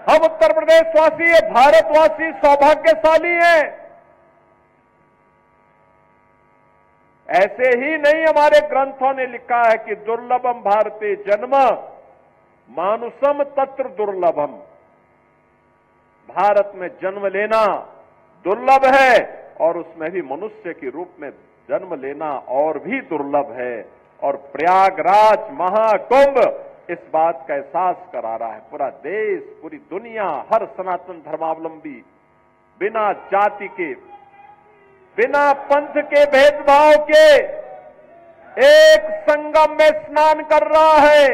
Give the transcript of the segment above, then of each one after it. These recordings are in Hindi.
हम उत्तर प्रदेशवासी, ये भारतवासी सौभाग्यशाली हैं। ऐसे ही नहीं हमारे ग्रंथों ने लिखा है कि दुर्लभम भारते जन्म मानुषम तत्र दुर्लभम। भारत में जन्म लेना दुर्लभ है और उसमें भी मनुष्य के रूप में जन्म लेना और भी दुर्लभ है। और प्रयागराज महाकुंभ इस बात का एहसास करा रहा है। पूरा देश, पूरी दुनिया, हर सनातन धर्मावलंबी बिना जाति के, बिना पंथ के भेदभाव के एक संगम में स्नान कर रहा है,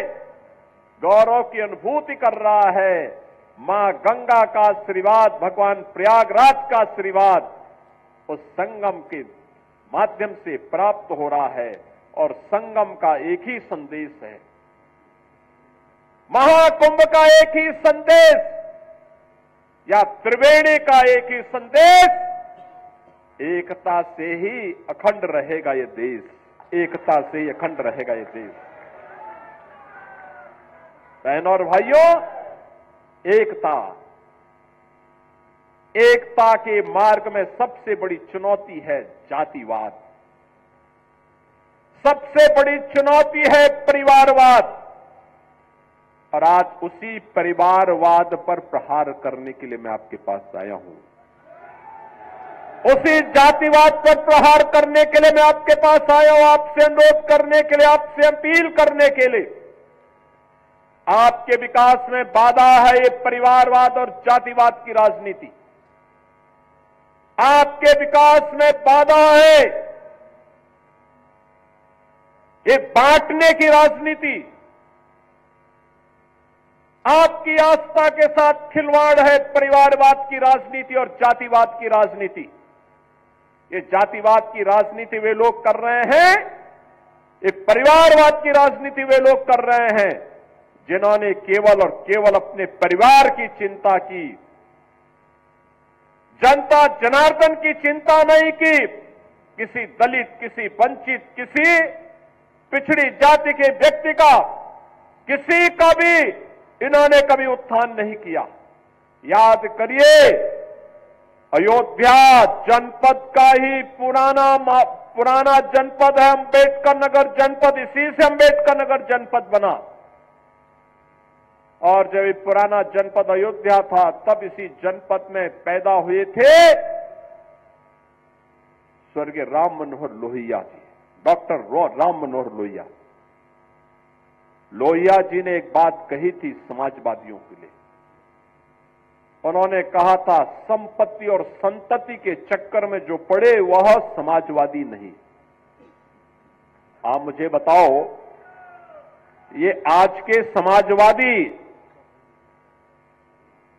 गौरव की अनुभूति कर रहा है। मां गंगा का आशीर्वाद, भगवान प्रयागराज का आशीर्वाद उस संगम के माध्यम से प्राप्त हो रहा है। और संगम का एक ही संदेश है, महाकुंभ का एक ही संदेश, या त्रिवेणी का एक ही संदेश, एकता से ही अखंड रहेगा ये देश, एकता से ही अखंड रहेगा ये देश। बहनों और भाइयों, एकता के मार्ग में सबसे बड़ी चुनौती है जातिवाद, सबसे बड़ी चुनौती है परिवारवाद। और आज उसी परिवारवाद पर प्रहार करने के लिए मैं आपके पास आया हूं, उसी जातिवाद पर प्रहार करने के लिए मैं आपके पास आया हूं, आपसे अनुरोध करने के लिए, आपसे अपील करने के लिए। आपके विकास में बाधा है ये परिवारवाद और जातिवाद की राजनीति। आपके विकास में बाधा है ये बांटने की राजनीति। आपकी आस्था के साथ खिलवाड़ है परिवारवाद की राजनीति और जातिवाद की राजनीति। ये जातिवाद की राजनीति वे लोग कर रहे हैं, ये परिवारवाद की राजनीति वे लोग कर रहे हैं जिन्होंने केवल और केवल अपने परिवार की चिंता की, जनता जनार्दन की चिंता नहीं की। किसी दलित, किसी वंचित, किसी पिछड़ी जाति के व्यक्ति का, किसी का भी इन्होंने कभी उत्थान नहीं किया। याद करिए, अयोध्या जनपद का ही पुराना जनपद है अंबेडकर नगर जनपद, इसी से अंबेडकर नगर जनपद बना। और जब ये पुराना जनपद अयोध्या था तब इसी जनपद में पैदा हुए थे स्वर्गीय राम मनोहर लोहिया जी, डॉक्टर राम मनोहर लोहिया। लोहिया जी ने एक बात कही थी समाजवादियों के लिए। उन्होंने कहा था, संपत्ति और संतति के चक्कर में जो पड़े वह समाजवादी नहीं। आप मुझे बताओ, ये आज के समाजवादी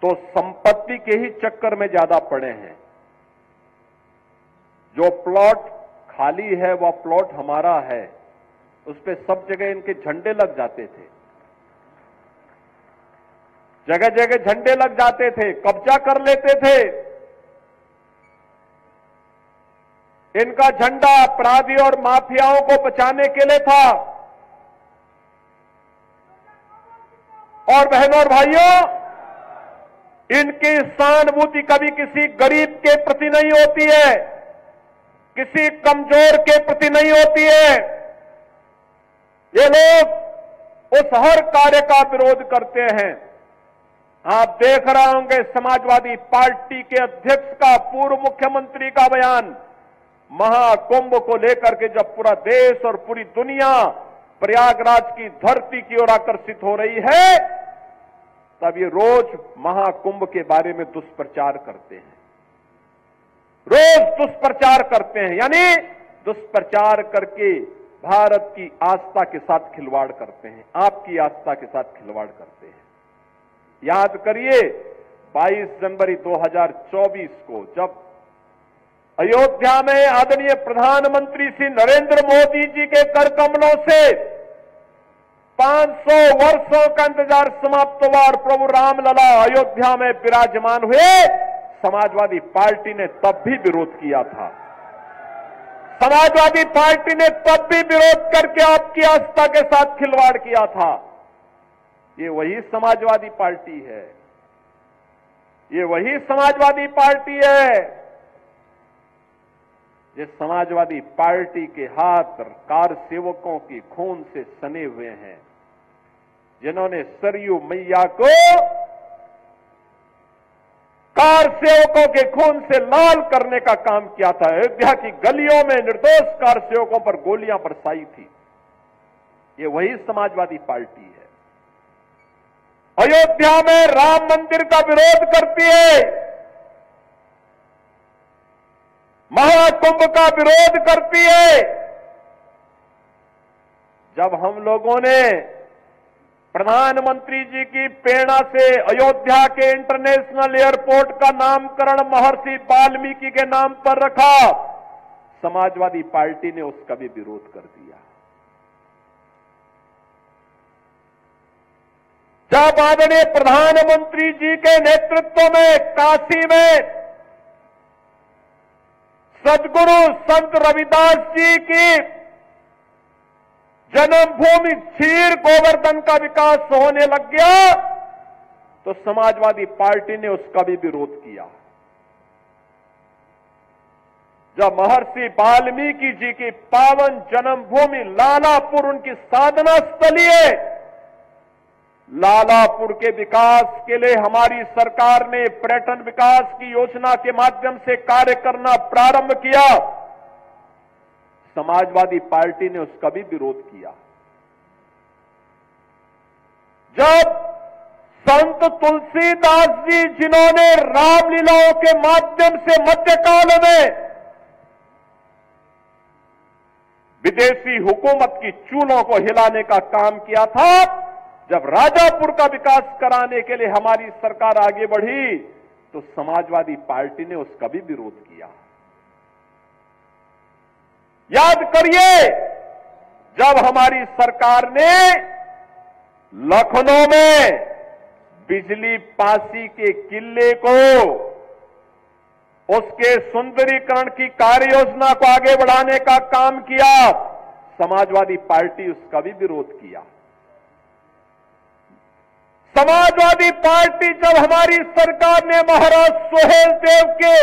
तो संपत्ति के ही चक्कर में ज्यादा पड़े हैं। जो प्लॉट खाली है वह प्लॉट हमारा है, उस पे सब जगह इनके झंडे लग जाते थे, जगह जगह झंडे लग जाते थे, कब्जा कर लेते थे। इनका झंडा अपराधी और माफियाओं को बचाने के लिए था। और बहनों और भाइयों, इनकी सहानुभूति कभी किसी गरीब के प्रति नहीं होती है, किसी कमजोर के प्रति नहीं होती है। ये लोग उस हर कार्य का विरोध करते हैं। आप देख रहे होंगे समाजवादी पार्टी के अध्यक्ष का, पूर्व मुख्यमंत्री का बयान महाकुंभ को लेकर के, जब पूरा देश और पूरी दुनिया प्रयागराज की धरती की ओर आकर्षित हो रही है, तब ये रोज महाकुंभ के बारे में दुष्प्रचार करते हैं, रोज दुष्प्रचार करते हैं। यानी दुष्प्रचार करके भारत की आस्था के साथ खिलवाड़ करते हैं, आपकी आस्था के साथ खिलवाड़ करते हैं। याद करिए, 22 जनवरी 2024 को जब अयोध्या में आदरणीय प्रधानमंत्री श्री नरेंद्र मोदी जी के कर कमलों से 500 वर्षों का इंतजार समाप्त हुआ और प्रभु रामलला अयोध्या में विराजमान हुए, समाजवादी पार्टी ने तब भी विरोध किया था। समाजवादी पार्टी ने तब भी विरोध करके आपकी आस्था के साथ खिलवाड़ किया था। ये वही समाजवादी पार्टी है ये वही समाजवादी पार्टी है जिस समाजवादी पार्टी के हाथ कार सेवकों की खून से सने हुए हैं, जिन्होंने सरयू मैया को कार सेवकों के खून से लाल करने का काम किया था। अयोध्या की गलियों में निर्दोष कार सेवकों पर गोलियां बरसाई थी। ये वही समाजवादी पार्टी है। अयोध्या में राम मंदिर का विरोध करती है, महाकुंभ का विरोध करती है। जब हम लोगों ने प्रधानमंत्री जी की प्रेरणा से अयोध्या के इंटरनेशनल एयरपोर्ट का नामकरण महर्षि वाल्मीकि के नाम पर रखा, समाजवादी पार्टी ने उसका भी विरोध कर दिया। जब आदरणीय प्रधानमंत्री जी के नेतृत्व में काशी में सदगुरु संत रविदास जी की जन्मभूमि क्षीर गोवर्धन का विकास होने लग गया, तो समाजवादी पार्टी ने उसका भी विरोध किया। जब महर्षि वाल्मीकि जी की पावन जन्मभूमि लालापुर उनकी साधना स्थली है, लालापुर के विकास के लिए हमारी सरकार ने पर्यटन विकास की योजना के माध्यम से कार्य करना प्रारंभ किया, समाजवादी पार्टी ने उसका भी विरोध किया। जब संत तुलसीदास जी, जिन्होंने रामलीलाओं के माध्यम से मध्यकाल में विदेशी हुकूमत की चूलों को हिलाने का काम किया था, जब राजापुर का विकास कराने के लिए हमारी सरकार आगे बढ़ी, तो समाजवादी पार्टी ने उसका भी विरोध किया। याद करिए, जब हमारी सरकार ने लखनऊ में बिजली पासी के किले को, उसके सुंदरीकरण की कार्य योजना को आगे बढ़ाने का काम किया, समाजवादी पार्टी उसका भी विरोध किया। समाजवादी पार्टी जब हमारी सरकार ने महाराज सोहेल देव के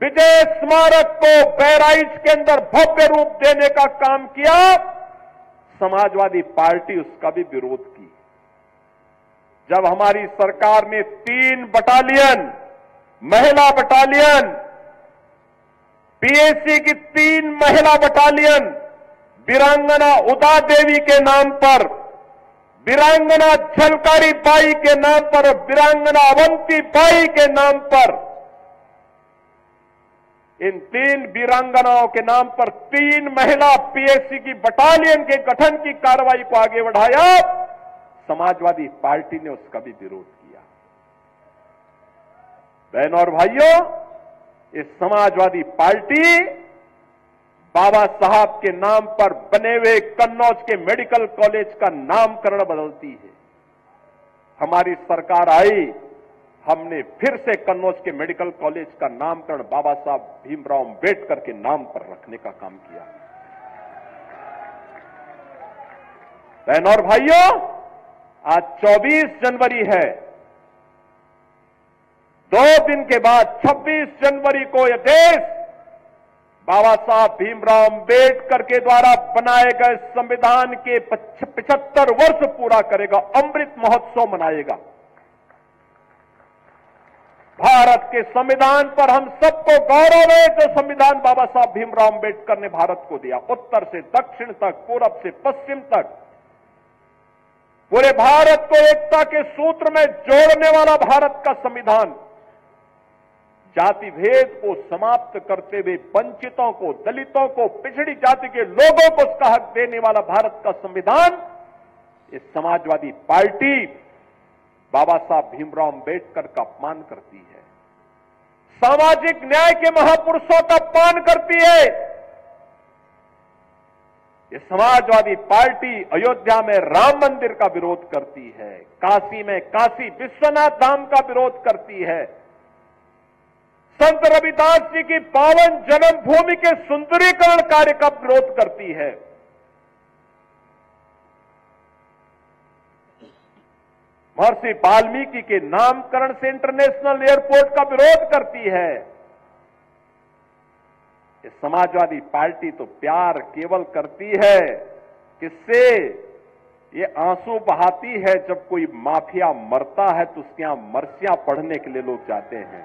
विजय स्मारक को बहराइच के अंदर भव्य रूप देने का काम किया, समाजवादी पार्टी उसका भी विरोध की। जब हमारी सरकार ने 3 बटालियन, महिला बटालियन, पीएसी की 3 महिला बटालियन वीरांगना उदा देवी के नाम पर, वीरांगना झलकारी बाई के नाम पर, वीरांगना अवंती बाई के नाम पर, इन 3 वीरांगनाओं के नाम पर 3 महिला पीएससी की बटालियन के गठन की कार्रवाई को आगे बढ़ाया, समाजवादी पार्टी ने उसका भी विरोध किया। बहनों और भाइयों, इस समाजवादी पार्टी बाबा साहब के नाम पर बने हुए कन्नौज के मेडिकल कॉलेज का नामकरण बदलती है। हमारी सरकार आई, हमने फिर से कन्नौज के मेडिकल कॉलेज का नामकरण बाबा साहब भीमराव अंबेडकर के नाम पर रखने का काम किया। बहनों और भाइयों, आज 24 जनवरी है। 2 दिन के बाद 26 जनवरी को यह देश बाबा साहब भीमराव अंबेडकर के द्वारा बनाए गए संविधान के 75 वर्ष पूरा करेगा, अमृत महोत्सव मनाएगा। भारत के संविधान पर हम सबको गौरव है, जो संविधान बाबा साहब भीमराव अंबेडकर ने भारत को दिया। उत्तर से दक्षिण तक, पूरब से पश्चिम तक, पूरे भारत को एकता के सूत्र में जोड़ने वाला भारत का संविधान, जाति भेद को समाप्त करते हुए वंचितों को, दलितों को, पिछड़ी जाति के लोगों को उसका हक देने वाला भारत का संविधान, इस समाजवादी पार्टी बाबा साहब भीमराव अंबेडकर का अपमान करती है, सामाजिक न्याय के महापुरुषों का अपमान करती है। ये समाजवादी पार्टी अयोध्या में राम मंदिर का विरोध करती है, काशी में काशी विश्वनाथ धाम का विरोध करती है, संत रविदास जी की पावन जन्मभूमि के सुंदरीकरण कार्य का विरोध करती है। महर्षि वाल्मीकि के नामकरण से इंटरनेशनल एयरपोर्ट का विरोध करती है। ये समाजवादी पार्टी तो प्यार केवल करती है किससे? ये आंसू बहाती है जब कोई माफिया मरता है तो उसके यहां मरसियां पढ़ने के लिए लोग जाते हैं।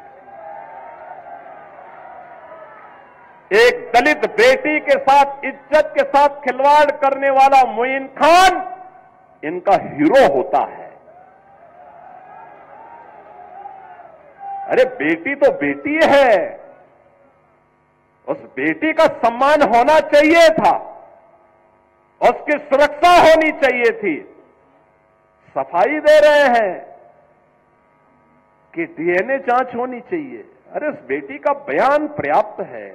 एक दलित बेटी के साथ, इज्जत के साथ खिलवाड़ करने वाला मोइन खान इनका हीरो होता है। अरे बेटी तो बेटी है, उस बेटी का सम्मान होना चाहिए था, उसकी सुरक्षा होनी चाहिए थी। सफाई दे रहे हैं कि डीएनए जांच होनी चाहिए। अरे उस बेटी का बयान पर्याप्त है,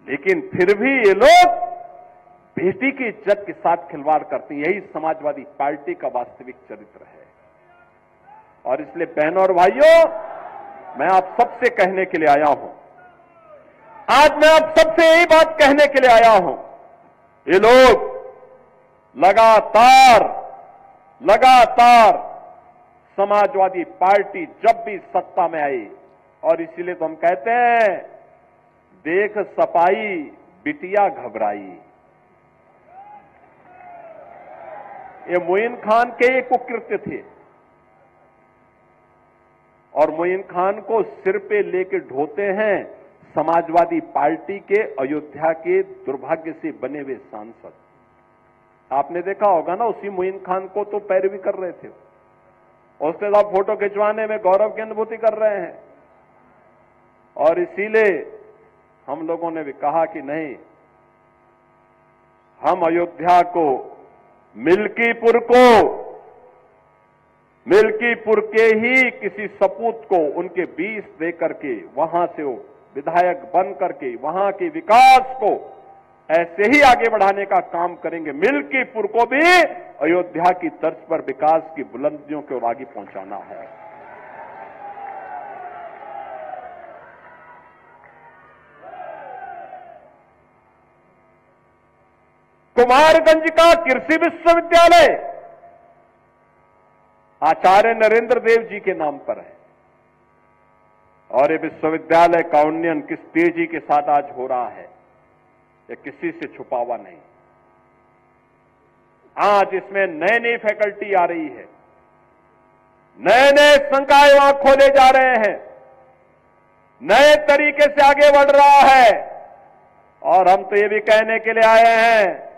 लेकिन फिर भी ये लोग बेटी की इज्जत के साथ खिलवाड़ करते हैं। यही समाजवादी पार्टी का वास्तविक चरित्र है। और इसलिए बहनों और भाइयों, मैं आप सबसे कहने के लिए आया हूं, आज मैं आप सबसे यही बात कहने के लिए आया हूं, ये लोग लगातार समाजवादी पार्टी जब भी सत्ता में आई, और इसीलिए तो हम कहते हैं देख सपाई बिटिया घबराई। ये मोइन खान के एक कुकृत्य थे, और मोइन खान को सिर पे लेके ढोते हैं समाजवादी पार्टी के अयोध्या के दुर्भाग्य से बने हुए सांसद। आपने देखा होगा ना, उसी मोइन खान को तो पैरवी कर रहे थे, उसके साथ फोटो खिंचवाने में गौरव की अनुभूति कर रहे हैं। और इसीलिए हम लोगों ने भी कहा कि नहीं, हम अयोध्या को, मिल्कीपुर के ही किसी सपूत को उनके 20 दे करके वहां से वो विधायक बन करके वहां के विकास को ऐसे ही आगे बढ़ाने का काम करेंगे। मिल्कीपुर को भी अयोध्या की तर्ज पर विकास की बुलंदियों की ओर आगे पहुंचाना है। कुमारगंज का कृषि विश्वविद्यालय आचार्य नरेंद्र देव जी के नाम पर है, और ये विश्वविद्यालय का उन्नयन किस तेजी के साथ आज हो रहा है, ये किसी से छुपा हुआ नहीं। आज इसमें नई नई फैकल्टी आ रही है, नए नए संकाय वहां खोले जा रहे हैं, नए तरीके से आगे बढ़ रहा है। और हम तो ये भी कहने के लिए आए हैं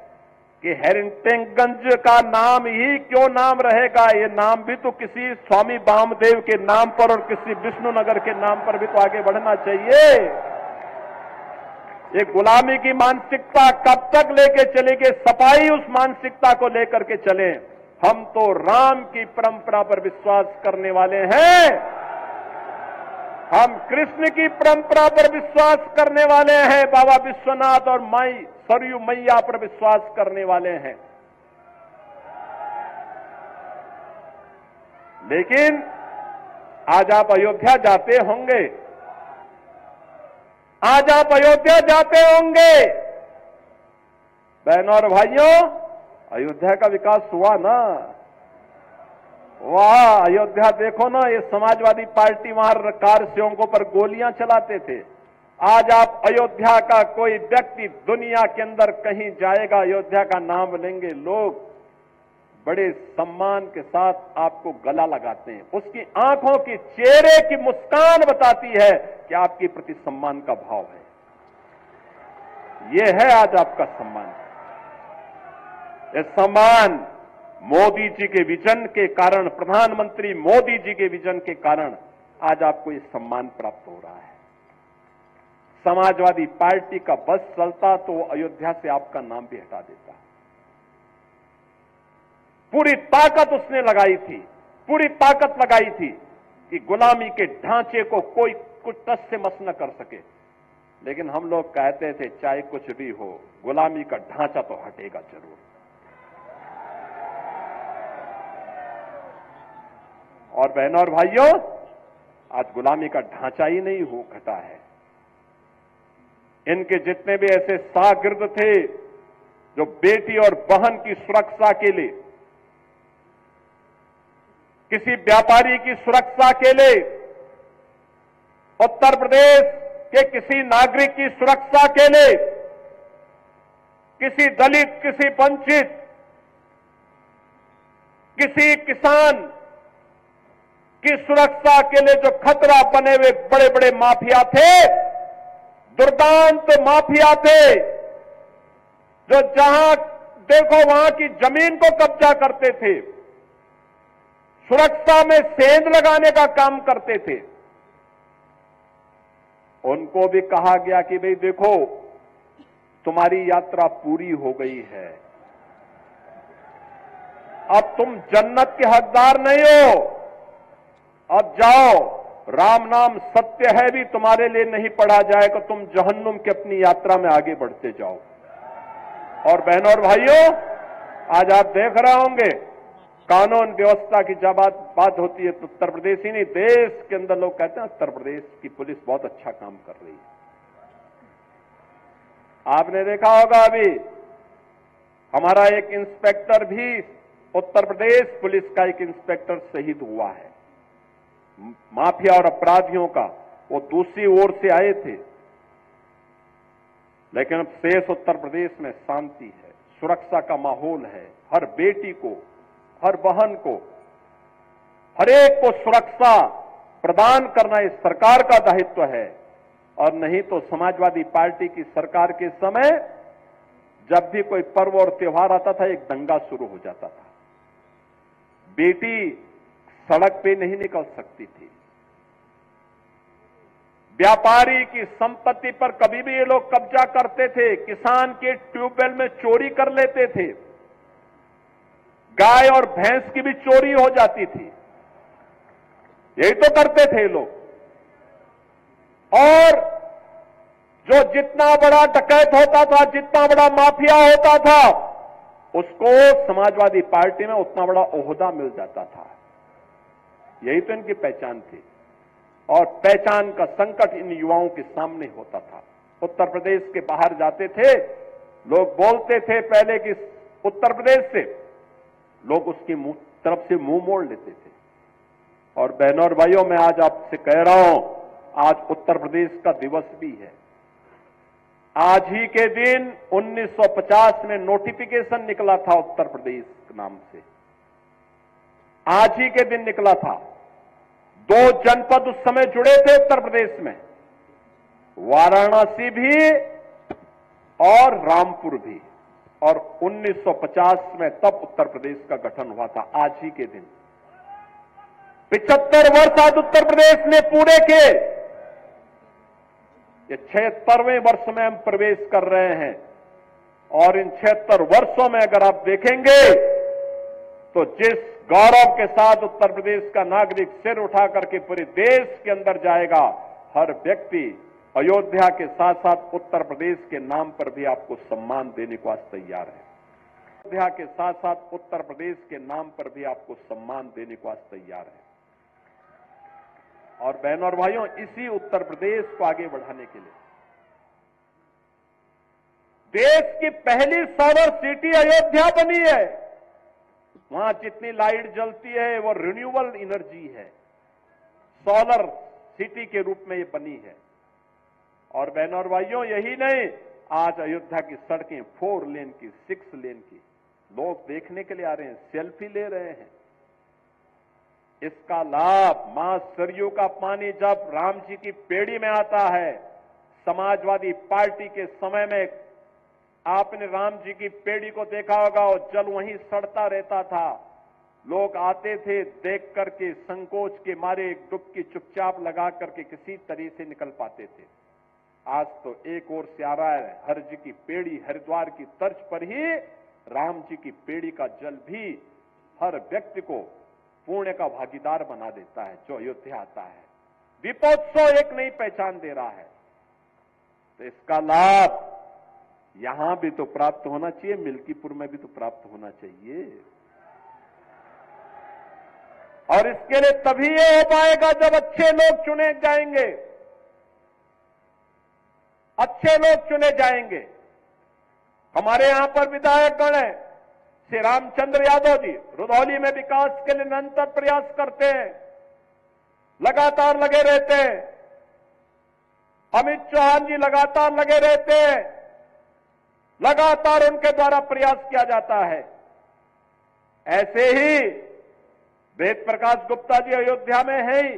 कि हेरिटेजगंज का नाम ही क्यों नाम रहेगा, ये नाम भी तो किसी स्वामी वामदेव के नाम पर और किसी विष्णुनगर के नाम पर भी तो आगे बढ़ना चाहिए। ये गुलामी की मानसिकता कब तक लेके चलेगी? सपाई उस मानसिकता को लेकर के चले। हम तो राम की परंपरा पर विश्वास करने वाले हैं, हम कृष्ण की परंपरा पर विश्वास करने वाले हैं, बाबा विश्वनाथ और माई सरयू मैया पर विश्वास करने वाले हैं। लेकिन आज आप अयोध्या जाते होंगे, बहनों और भाइयों, अयोध्या का विकास हुआ ना? वाह, अयोध्या देखो ना, ये समाजवादी पार्टी वहां कार सेवकों पर गोलियां चलाते थे। आज आप अयोध्या का कोई व्यक्ति दुनिया के अंदर कहीं जाएगा, अयोध्या का नाम लेंगे, लोग बड़े सम्मान के साथ आपको गला लगाते हैं। उसकी आंखों की, चेहरे की मुस्कान बताती है कि आपके प्रति सम्मान का भाव है। यह है आज आपका सम्मान। यह सम्मान मोदी जी के विजन के कारण, प्रधानमंत्री मोदी जी के विजन के कारण आज आपको यह सम्मान प्राप्त हो रहा है। समाजवादी पार्टी का बस चलता तो अयोध्या से आपका नाम भी हटा देता। पूरी ताकत उसने लगाई थी, पूरी ताकत लगाई थी कि गुलामी के ढांचे को कोई कुछ टस से मस न कर सके। लेकिन हम लोग कहते थे चाहे कुछ भी हो, गुलामी का ढांचा तो हटेगा जरूर। और बहनों और भाइयों, आज गुलामी का ढांचा ही नहीं हो घटा है। इनके जितने भी ऐसे शागिर्द थे जो बेटी और बहन की सुरक्षा के लिए किसी व्यापारी की सुरक्षा के लिए, उत्तर प्रदेश के किसी नागरिक की सुरक्षा के लिए, किसी दलित, किसी वंचित, किसी किसान की सुरक्षा के लिए जो खतरा बने हुए बड़े बड़े माफिया थे, दुर्दांत माफिया थे, जो जहां देखो वहां की जमीन को कब्जा करते थे, सुरक्षा में सेंध लगाने का काम करते थे, उनको भी कहा गया कि भाई देखो तुम्हारी यात्रा पूरी हो गई है, अब तुम जन्नत के हकदार नहीं हो, अब जाओ, राम नाम सत्य है भी तुम्हारे लिए नहीं पढ़ा जाएगा, तुम जहन्नुम की अपनी यात्रा में आगे बढ़ते जाओ। और बहनों और भाइयों, आज आप देख रहे होंगे कानून व्यवस्था की जब बात होती है तो उत्तर प्रदेश ही नहीं, देश के अंदर लोग कहते हैं उत्तर प्रदेश की पुलिस बहुत अच्छा काम कर रही है। आपने देखा होगा अभी हमारा एक इंस्पेक्टर भी, उत्तर प्रदेश पुलिस का एक इंस्पेक्टर शहीद हुआ है। माफिया और अपराधियों का वो दूसरी ओर से आए थे, लेकिन अब शेष उत्तर प्रदेश में शांति है, सुरक्षा का माहौल है। हर बेटी को, हर बहन को, हर एक को सुरक्षा प्रदान करना इस सरकार का दायित्व है। और नहीं तो समाजवादी पार्टी की सरकार के समय जब भी कोई पर्व और त्योहार आता था, एक दंगा शुरू हो जाता था, बेटी सड़क पे नहीं निकल सकती थी, व्यापारी की संपत्ति पर कभी भी ये लोग कब्जा करते थे, किसान के ट्यूबवेल में चोरी कर लेते थे, गाय और भैंस की भी चोरी हो जाती थी, यही तो करते थे लोग। और जो जितना बड़ा डकैत होता था, जितना बड़ा माफिया होता था, उसको समाजवादी पार्टी में उतना बड़ा ओहदा मिल जाता था। यही तो इनकी पहचान थी। और पहचान का संकट इन युवाओं के सामने होता था। उत्तर प्रदेश के बाहर जाते थे, लोग बोलते थे पहले कि उत्तर प्रदेश से, लोग उसकी तरफ से मुंह मोड़ लेते थे। और बहनों और भाइयों, मैं आज आपसे कह रहा हूं, आज उत्तर प्रदेश का दिवस भी है। आज ही के दिन 1950 में नोटिफिकेशन निकला था उत्तर प्रदेश के नाम से, आज ही के दिन निकला था। 2 जनपद उस समय जुड़े थे उत्तर प्रदेश में, वाराणसी भी और रामपुर भी। और 1950 में तब उत्तर प्रदेश का गठन हुआ था, आज ही के दिन। 75 वर्ष आज उत्तर प्रदेश ने पूरे किए। ये 76वें वर्ष में हम प्रवेश कर रहे हैं। और इन 76 वर्षों में अगर आप देखेंगे तो जिस गौरव के साथ उत्तर प्रदेश का नागरिक सिर उठा करके पूरे देश के अंदर जाएगा, हर व्यक्ति अयोध्या के साथ साथ उत्तर प्रदेश के नाम पर भी आपको सम्मान देने को आज तैयार है। अयोध्या के साथ साथ उत्तर प्रदेश के नाम पर भी आपको सम्मान देने को आज तैयार है। और बहनों और भाइयों, इसी उत्तर प्रदेश को आगे बढ़ाने के लिए देश की पहली सोलर सिटी अयोध्या बनी है। वहां जितनी लाइट जलती है वो रिन्यूएबल एनर्जी है, सोलर सिटी के रूप में ये बनी है। और बहनों और भाइयों, यही नहीं, आज अयोध्या की सड़कें 4 लेन की, 6 लेन की, लोग देखने के लिए आ रहे हैं, सेल्फी ले रहे हैं। इसका लाभ मां सरयू का पानी जब राम जी की पेड़ी में आता है, समाजवादी पार्टी के समय में आपने राम जी की पेड़ी को देखा होगा, और जल वहीं सड़ता रहता था, लोग आते थे देख करके संकोच के मारे एक डुबकी चुपचाप लगा करके किसी तरह से निकल पाते थे। आज तो एक ओर से आ रहा है, हर जी की पेड़ी, हरिद्वार की तर्ज पर ही राम जी की पेड़ी का जल भी हर व्यक्ति को पुण्य का भागीदार बना देता है जो अयोध्या आता है। दीपोत्सव एक नई पहचान दे रहा है। तो इसका लाभ यहां भी तो प्राप्त होना चाहिए, मिल्कीपुर में भी तो प्राप्त होना चाहिए। और इसके लिए तभी ये हो पाएगा जब अच्छे लोग चुने जाएंगे, अच्छे लोग चुने जाएंगे। हमारे यहां पर विधायकगण है, श्री रामचंद्र यादव जी रुधौली में विकास के लिए निरंतर प्रयास करते हैं, लगातार लगे रहते हैं। अमित चौहान जी लगातार लगे रहते हैं, लगातार उनके द्वारा प्रयास किया जाता है। ऐसे ही वेद प्रकाश गुप्ता जी अयोध्या में है ही,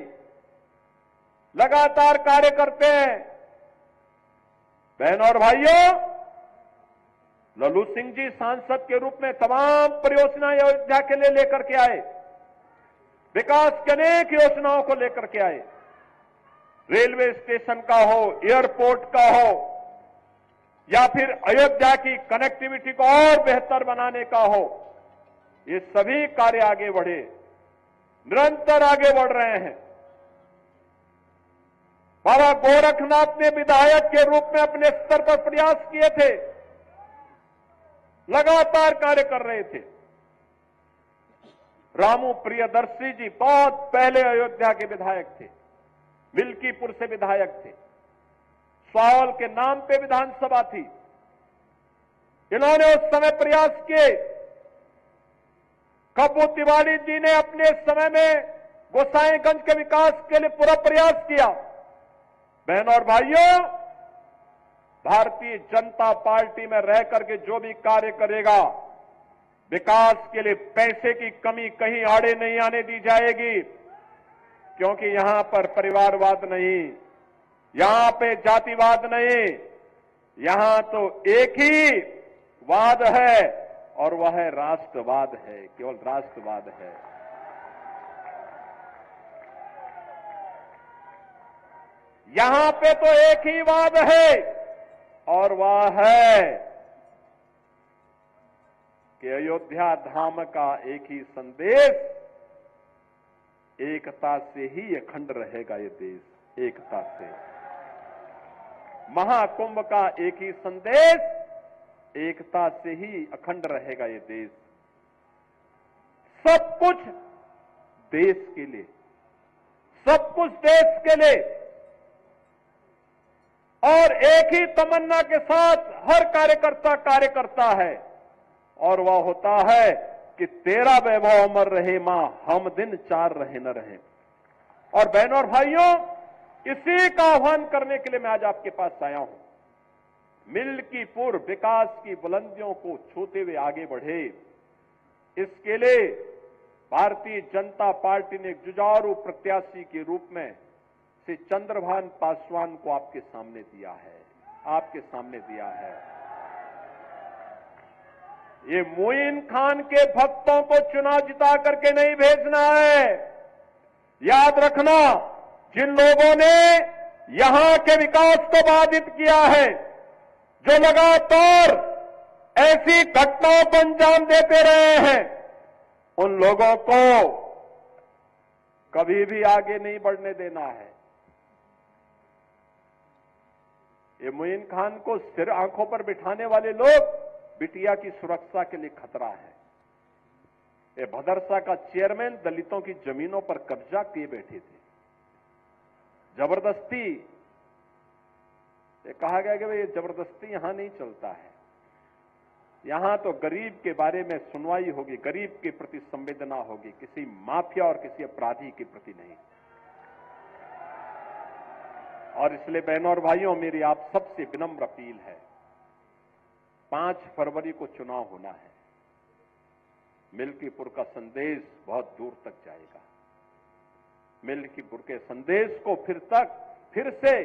लगातार कार्य करते हैं। बहनों और भाइयों, लल्लू सिंह जी सांसद के रूप में तमाम परियोजनाएं अयोध्या के लिए लेकर के आए, विकास की अनेक योजनाओं को लेकर के आए। रेलवे स्टेशन का हो, एयरपोर्ट का हो, या फिर अयोध्या की कनेक्टिविटी को और बेहतर बनाने का हो, ये सभी कार्य आगे बढ़े, निरंतर आगे बढ़ रहे हैं। बाबा गोरखनाथ ने विधायक के रूप में अपने स्तर पर प्रयास किए थे, लगातार कार्य कर रहे थे। रामू प्रियदर्शी जी बहुत पहले अयोध्या के विधायक थे, मिल्कीपुर से विधायक थे, स्वावल के नाम पे विधानसभा थी। इन्होंने उस समय प्रयास किए। कप्पू तिवारी जी ने अपने समय में गोसाईगंज के विकास के लिए पूरा प्रयास किया। बहनों और भाइयों, भारतीय जनता पार्टी में रह करके जो भी कार्य करेगा, विकास के लिए पैसे की कमी कहीं आड़े नहीं आने दी जाएगी, क्योंकि यहां पर परिवारवाद नहीं, यहां पे जातिवाद नहीं, यहां तो एक ही वाद है और वह है राष्ट्रवाद है, केवल राष्ट्रवाद है। यहां पे तो एक ही वाद है और वह है कि अयोध्या धाम का एक ही संदेश, एकता से ही अखंड रहेगा ये देश, एकता से। महाकुंभ का एक ही संदेश, एकता से ही अखंड रहेगा ये देश। सब कुछ देश के लिए, सब कुछ देश के लिए, और एक ही तमन्ना के साथ हर कार्यकर्ता कार्य करता है, और वह होता है कि तेरा वैभव अमर रहे मां, हम दिन चार रहे न रहे। और बहनों और भाइयों, इसी का आह्वान करने के लिए मैं आज आपके पास आया हूं। मिल्कीपुर विकास की बुलंदियों को छूते हुए आगे बढ़े, इसके लिए भारतीय जनता पार्टी ने एक जुझारू प्रत्याशी के रूप में श्री चंद्रभान पासवान को आपके सामने दिया है, आपके सामने दिया है। ये मोइन खान के भक्तों को चुनाव जिता करके नहीं भेजना है। याद रखना, जिन लोगों ने यहां के विकास को बाधित किया है, जो लगातार ऐसी घटनाओं को अंजाम देते रहे हैं, उन लोगों को कभी भी आगे नहीं बढ़ने देना है। ये मोइन खान को सिर आंखों पर बिठाने वाले लोग बिटिया की सुरक्षा के लिए खतरा है। ये भदरसा का चेयरमैन दलितों की जमीनों पर कब्जा किए बैठे थे, जबरदस्ती। ये कहा गया कि भाई ये जबरदस्ती यहां नहीं चलता है, यहां तो गरीब के बारे में सुनवाई होगी, गरीब के प्रति संवेदना होगी, किसी माफिया और किसी अपराधी के प्रति नहीं। और इसलिए बहनों और भाइयों, मेरी आप सबसे विनम्र अपील है, 5 फरवरी को चुनाव होना है। मिल्कीपुर का संदेश बहुत दूर तक जाएगा। मिल्कीपुर के संदेश को फिर से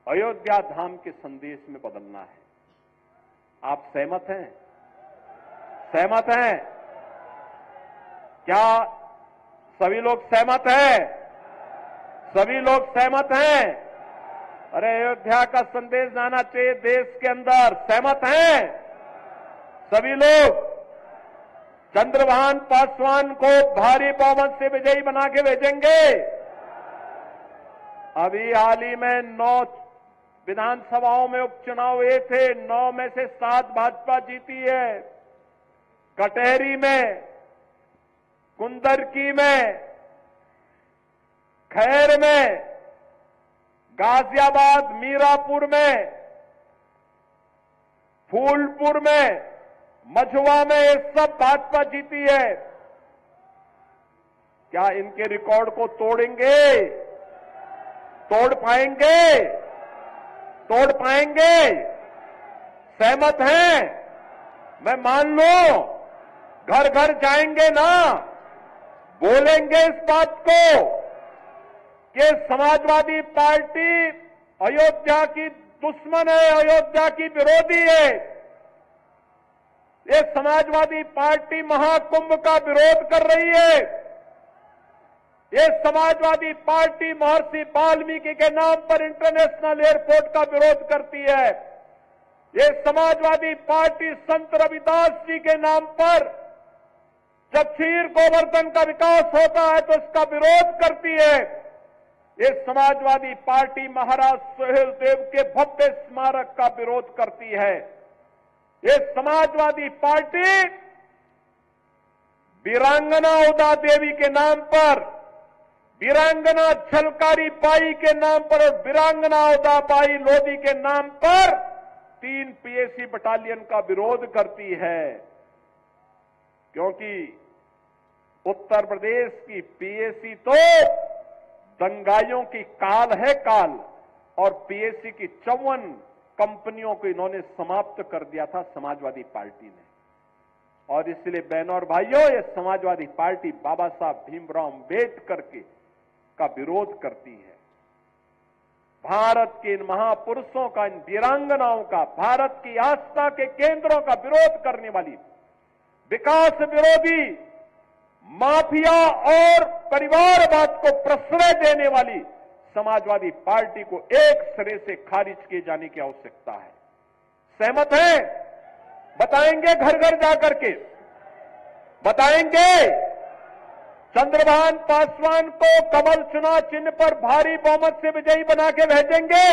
अयोध्या धाम के संदेश में बदलना है। आप सहमत हैं? सहमत हैं? क्या सभी लोग सहमत हैं? सभी लोग सहमत हैं? अरे अयोध्या का संदेश जाना चाहिए देश के अंदर, सहमत हैं? सभी लोग चंद्रभान पासवान को भारी बहुमत से विजयी बना के भेजेंगे। अभी हाल ही में 9 विधानसभाओं में उपचुनाव हुए थे, 9 में से 7 भाजपा जीती है। कटहरी में, कुंदरकी में, खैर में, गाजियाबाद, मीरापुर में, फूलपुर में, मझुआ में ये सब भाजपा जीती है। क्या इनके रिकॉर्ड को तोड़ेंगे? तोड़ पाएंगे? तोड़ पाएंगे? सहमत हैं? मैं मान लूं, घर घर जाएंगे ना, बोलेंगे इस बात को कि समाजवादी पार्टी अयोध्या की दुश्मन है, अयोध्या की विरोधी है। ये समाजवादी पार्टी महाकुंभ का विरोध कर रही है। ये समाजवादी पार्टी महर्षि वाल्मीकि के नाम पर इंटरनेशनल एयरपोर्ट का विरोध करती है। ये समाजवादी पार्टी संत रविदास जी के नाम पर जब क्षीर गोवर्धन का विकास होता है तो इसका विरोध करती है। ये समाजवादी पार्टी महाराज सुहेल देव के भव्य स्मारक का विरोध करती है। ये समाजवादी पार्टी वीरांगना उदा देवी के नाम पर, वीरांगना झलकारी बाई के नाम पर और वीरांगना उदा बाई लोधी के नाम पर 3 पीएसी बटालियन का विरोध करती है। क्योंकि उत्तर प्रदेश की पीएसी तो दंगाइयों की काल है काल, और पीएसी की 54 कंपनियों को इन्होंने समाप्त कर दिया था समाजवादी पार्टी ने। और इसलिए बहनों और भाइयों, ये समाजवादी पार्टी बाबा साहब भीमराव अम्बेडकर का विरोध करती है। भारत के इन महापुरुषों का, इन वीरांगनाओं का, भारत की आस्था के केंद्रों का विरोध करने वाली, विकास विरोधी, माफिया और परिवारवाद को प्रश्रय देने वाली समाजवादी पार्टी को एक सिरे से खारिज किए जाने की आवश्यकता है। सहमत हैं? बताएंगे घर घर जाकर के? बताएंगे? चंद्रभान पासवान को कमल चुनाव चिन्ह पर भारी बहुमत से विजयी बना के भेजेंगे।